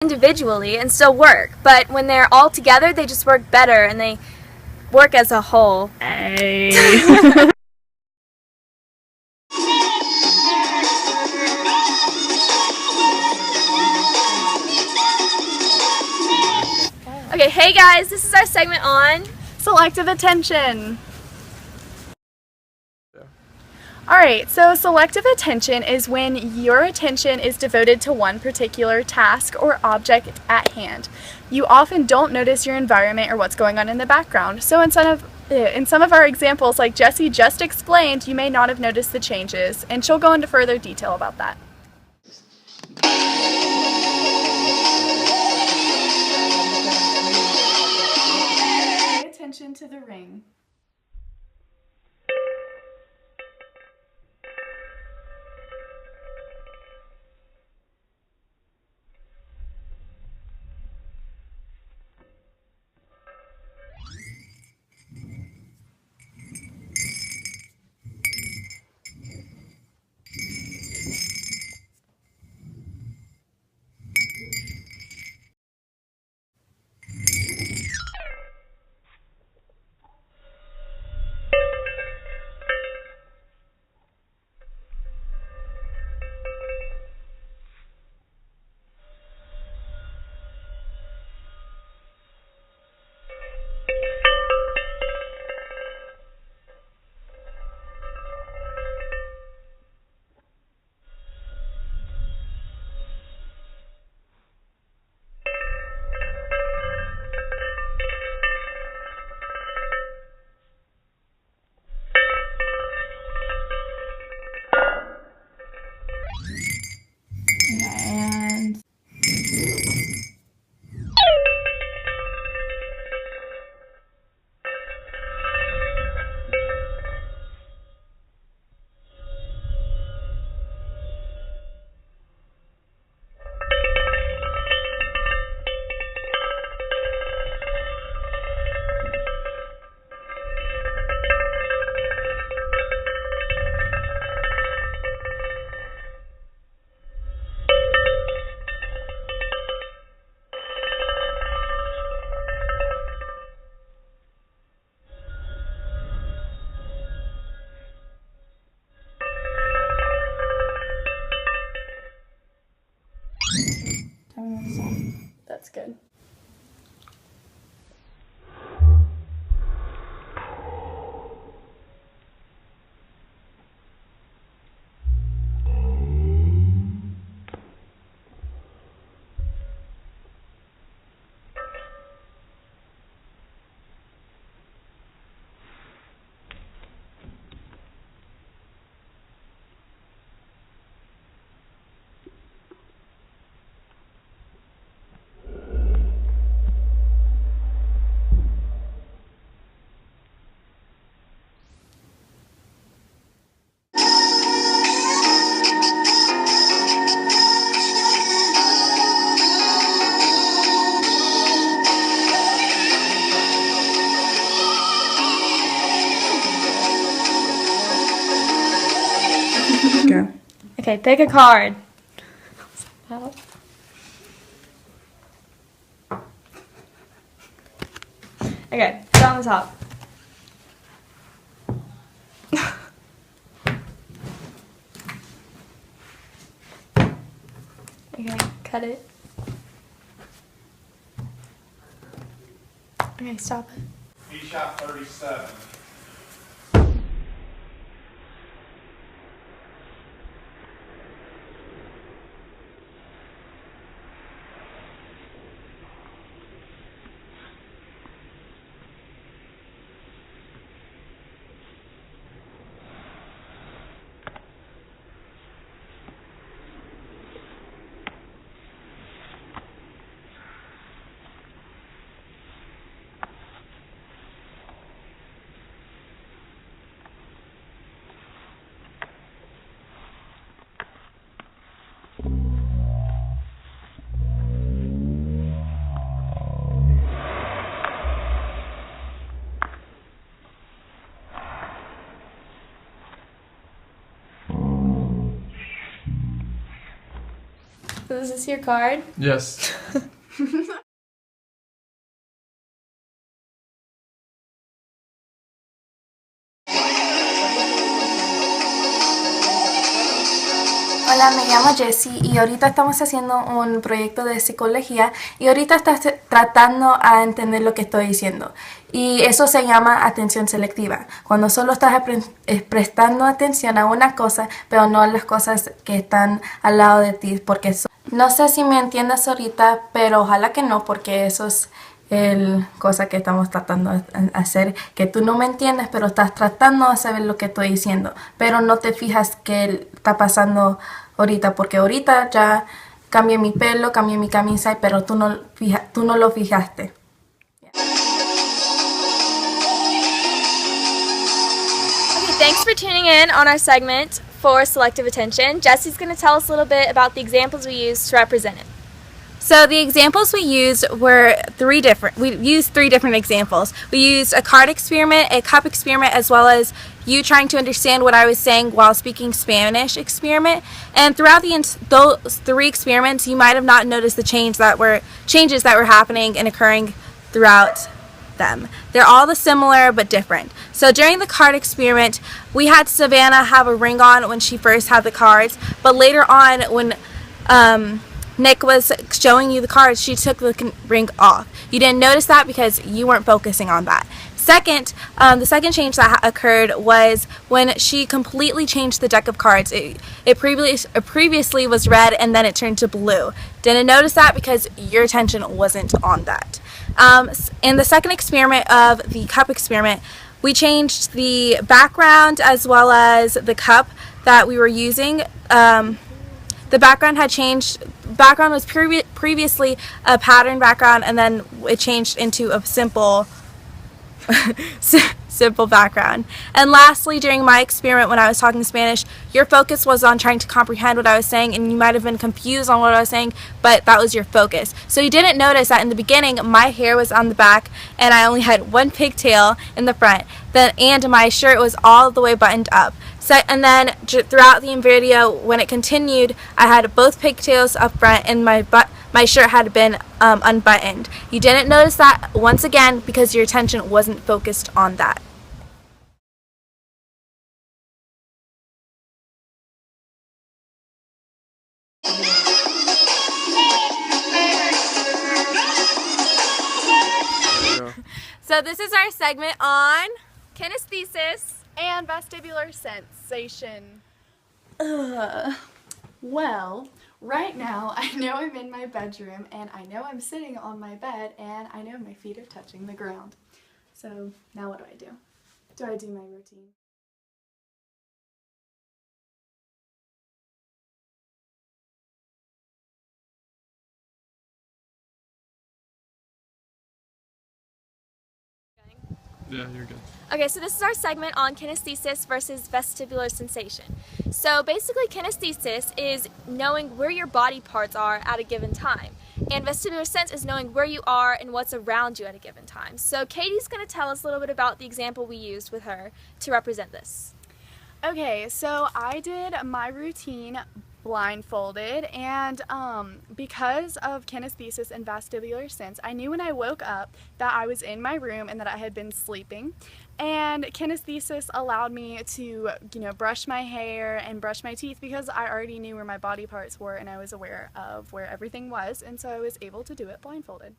individually and still work, but when they're all together, they just work better and they work as a whole. Hey. Okay, hey guys, this is our segment on Selective attention. Alright, so selective attention is when your attention is devoted to one particular task or object at hand. You often don't notice your environment or what's going on in the background. So in some of our examples, like Jessie just explained, you may not have noticed the changes, and she'll go into further detail about that. Pay attention to the ring. And that's good. Go. Okay, pick a card. Okay, put it on the top. Okay, cut it. Okay, stop it. He shot 37. Is this your card? Yes. Hola, me llamo Jessie y ahorita estamos haciendo un proyecto de psicología y ahorita estás tratando a entender lo que estoy diciendo. Y eso se llama atención selectiva, cuando solo estás prestando atención a una cosa, pero no a las cosas que están al lado de ti, porque no sé si me entiendes ahorita, pero ojalá que no, porque eso es el cosa que estamos tratando de hacer, que tú no me entiendes, pero estás tratando de saber lo que estoy diciendo, pero no te fijas qué está pasando ahorita, porque ahorita ya cambié mi pelo, cambié mi camisa, pero tú no lo fijaste. Okay, thanks for tuning in on our segment for selective attention. Jessie's going to tell us a little bit about the examples we used to represent it. So the examples we used were we used three different examples. We used a card experiment, a cup experiment, as well as you trying to understand what I was saying while speaking Spanish experiment. And throughout those three experiments, you might have not noticed the changes that were happening and occurring throughout them. They're all similar but different. So during the card experiment, we had Savannah have a ring on when she first had the cards, but later on when Nick was showing you the cards, she took the ring off. You didn't notice that because you weren't focusing on that. Second, the second change that occurred was when she completely changed the deck of cards. It previously was red and then it turned to blue. Didn't notice that because your attention wasn't on that. In the second experiment of the cup experiment, we changed the background as well as the cup that we were using. The background had changed. Background was previously a pattern background, and then it changed into a simple simple background. And lastly, during my experiment when I was talking Spanish, your focus was on trying to comprehend what I was saying, and you might have been confused on what I was saying, but that was your focus. So you didn't notice that in the beginning my hair was on the back and I only had one pigtail in the front, and my shirt was all the way buttoned up. And then throughout the video, when it continued, I had both pigtails up front and my shirt had been unbuttoned. You didn't notice that once again because your attention wasn't focused on that. So this is our segment on kinesthesis And vestibular sensation. Well, right now I know I'm in my bedroom and I know I'm sitting on my bed and I know my feet are touching the ground. So now what do? Do I do my routine? Yeah, you're good. Okay, so this is our segment on kinesthesis versus vestibular sensation. So basically kinesthesis is knowing where your body parts are at a given time. And vestibular sense is knowing where you are and what's around you at a given time. So Katie's going to tell us a little bit about the example we used with her to represent this. Okay, so I did my routine blindfolded, and because of kinesthesis and vestibular sense, I knew when I woke up that I was in my room and that I had been sleeping. And kinesthesis allowed me to, brush my hair and brush my teeth because I already knew where my body parts were and I was aware of where everything was, and so I was able to do it blindfolded.